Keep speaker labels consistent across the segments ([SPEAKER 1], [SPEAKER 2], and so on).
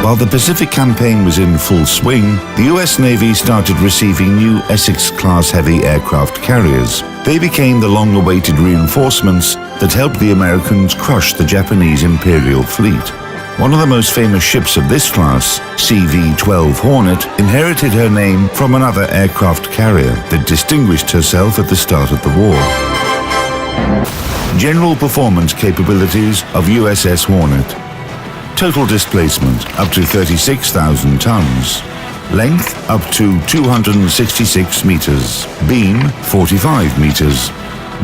[SPEAKER 1] While the Pacific Campaign was in full swing, the US Navy started receiving new Essex-class heavy aircraft carriers. They became the long-awaited reinforcements that helped the Americans crush the Japanese Imperial fleet. One of the most famous ships of this class, CV-12 Hornet, inherited her name from another aircraft carrier that distinguished herself at the start of the war. General performance capabilities of USS Hornet. Total displacement up to 36,000 tons. Length up to 266 meters. Beam 45 meters.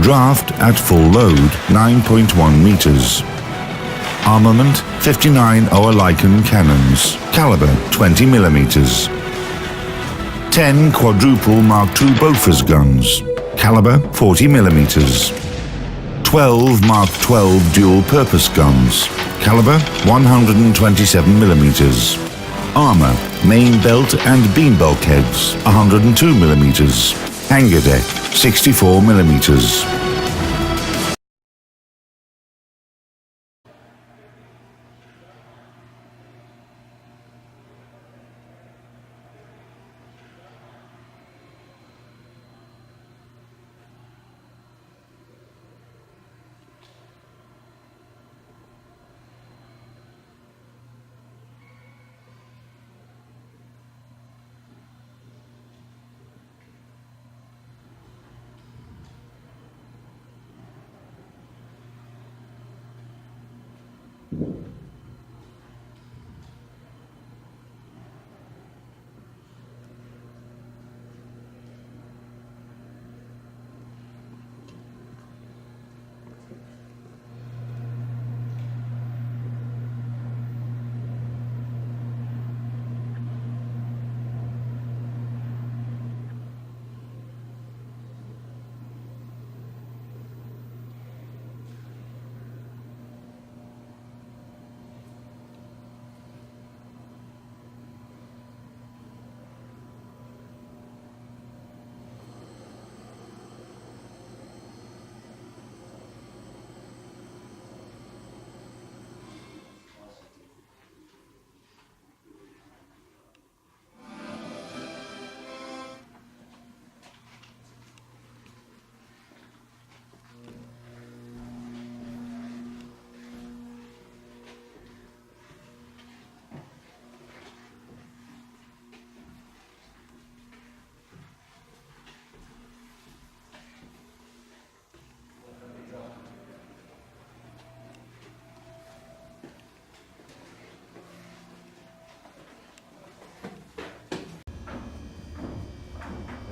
[SPEAKER 1] Draft at full load 9.1 meters. Armament 59 Oerlikon cannons. Caliber 20 millimeters. 10 quadruple Mark II Bofors guns. Caliber 40 millimeters. 12 Mark 12 dual-purpose guns. Caliber 127 millimeters. Armor, main belt and beam bulkheads 102 millimeters. Hangar deck 64 millimeters.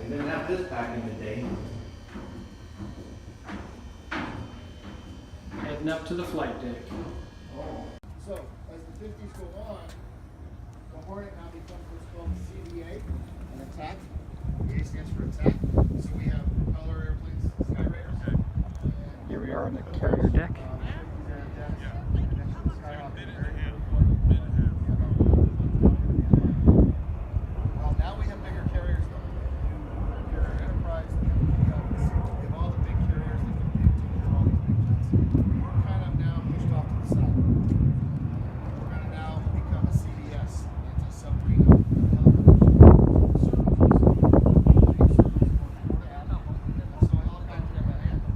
[SPEAKER 2] Didn't have this back in the day.
[SPEAKER 3] Heading up to the flight deck.
[SPEAKER 4] So, as the 50s go on, the Hornet now becomes what's called the CVA, an attack. The A stands for attack. So we have propeller airplanes, sky raiders.
[SPEAKER 3] Here we are on the carrier deck.
[SPEAKER 4] Well, now we have bigger carriers though. Your Enterprise, we have all the big carriers that can do all these big jets. We're kind of now pushed off to the side. We're going to now become a CBS, anti-submarine helicopter services. So I all got to have a handle.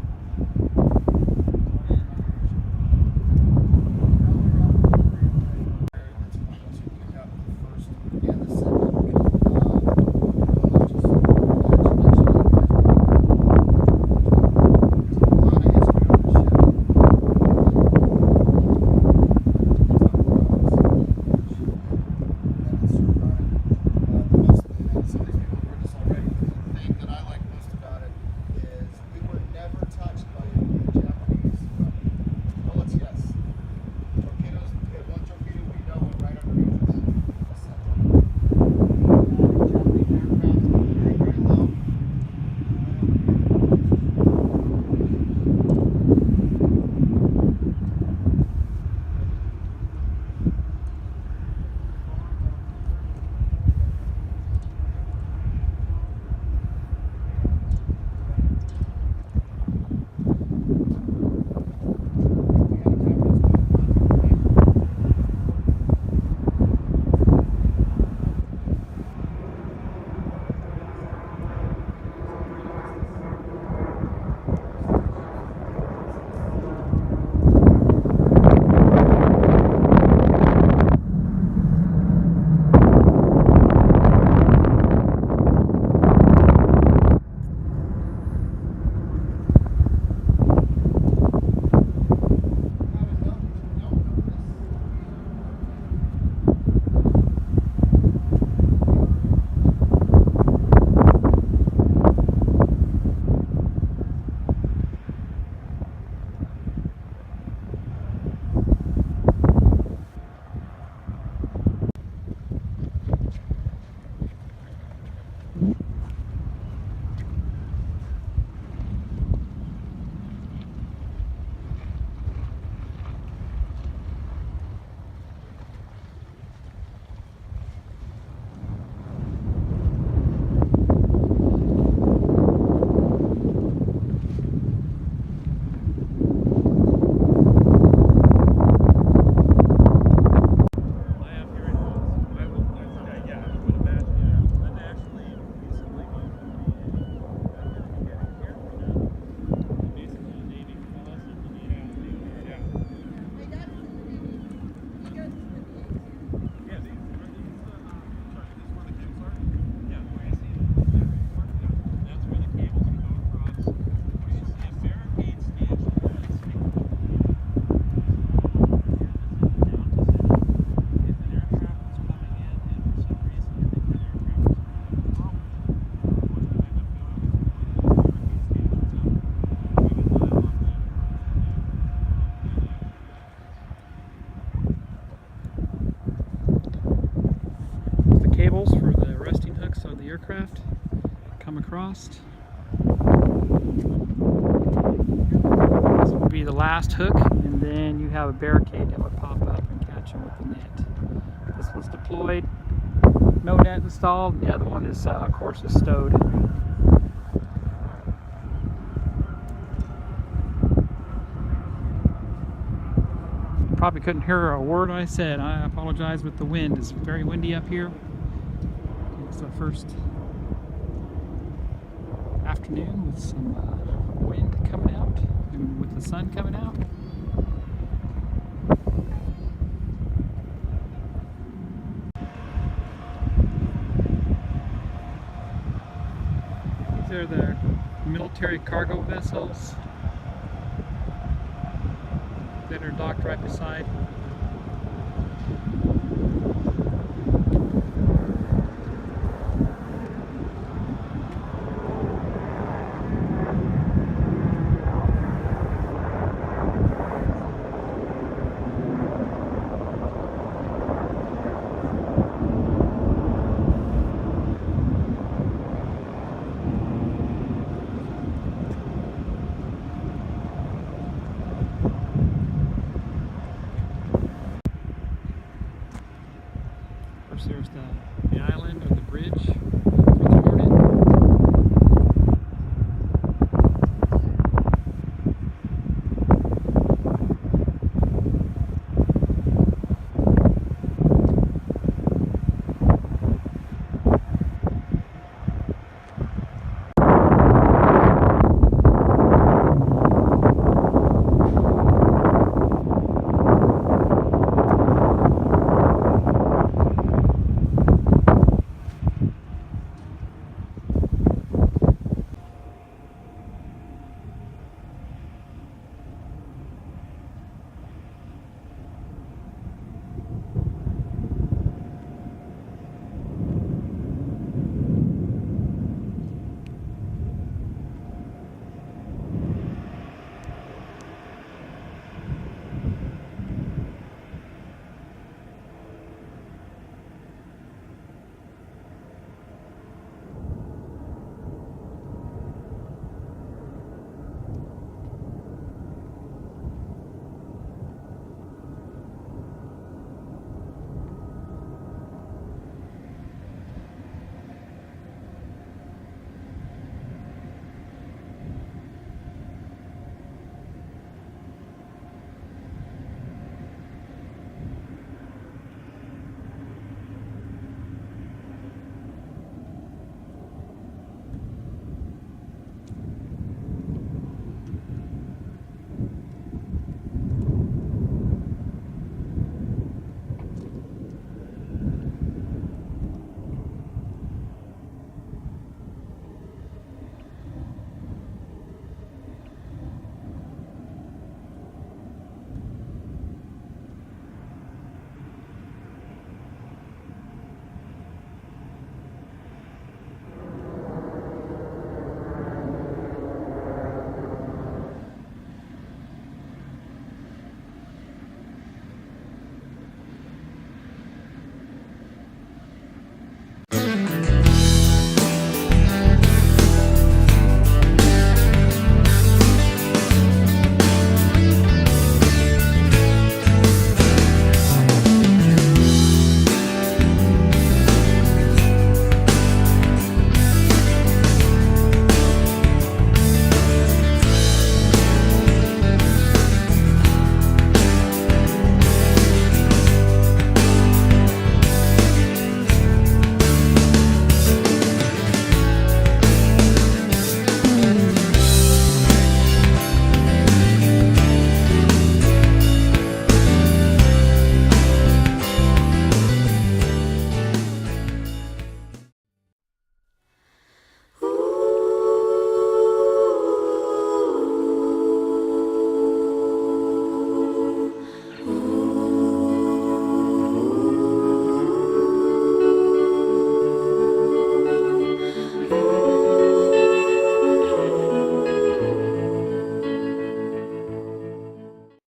[SPEAKER 3] cables for the resting hooks on the aircraft come across. This will be the last hook, and then you have a barricade that would pop up and catch them with the net. This one's deployed, no net installed. The other one is, of course, is stowed. Probably couldn't hear a word I said. I apologize, with the wind. It's very windy up here. It's the first afternoon with some wind coming out and with the sun coming out. These are the military cargo vessels that are docked right beside